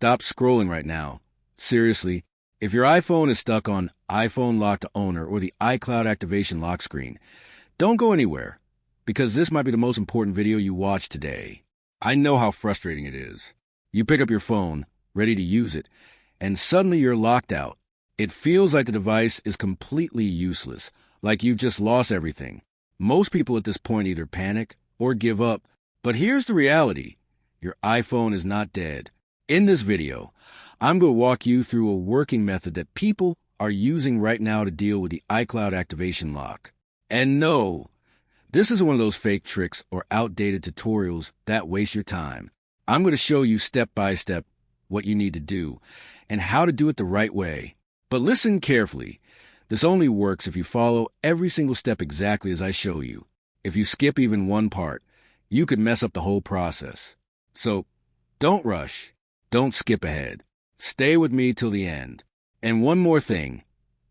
stop scrolling right now. Seriously, if your iPhone is stuck on iPhone lock to owner or the iCloud activation lock screen, don't go anywhere, because this might be the most important video you watch today. I know how frustrating it is. You pick up your phone, ready to use it, and suddenly you're locked out. It feels like the device is completely useless, like you've just lost everything. Most people at this point either panic or give up, but here's the reality. Your iPhone is not dead. In this video, I'm going to walk you through a working method that people are using right now to deal with the iCloud activation lock. And no, this isn't one of those fake tricks or outdated tutorials that waste your time. I'm going to show you step by step what you need to do and how to do it the right way. But listen carefully. This only works if you follow every single step exactly as I show you. If you skip even one part, you could mess up the whole process. So don't rush. Don't skip ahead. Stay with me till the end. And one more thing,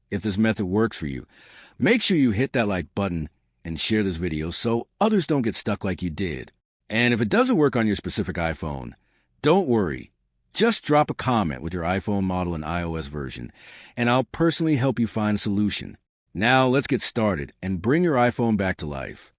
if this method works for you, make sure you hit that like button and share this video so others don't get stuck like you did. And if it doesn't work on your specific iPhone, don't worry. Just drop a comment with your iPhone model and iOS version, and I'll personally help you find a solution. Now let's get started and bring your iPhone back to life.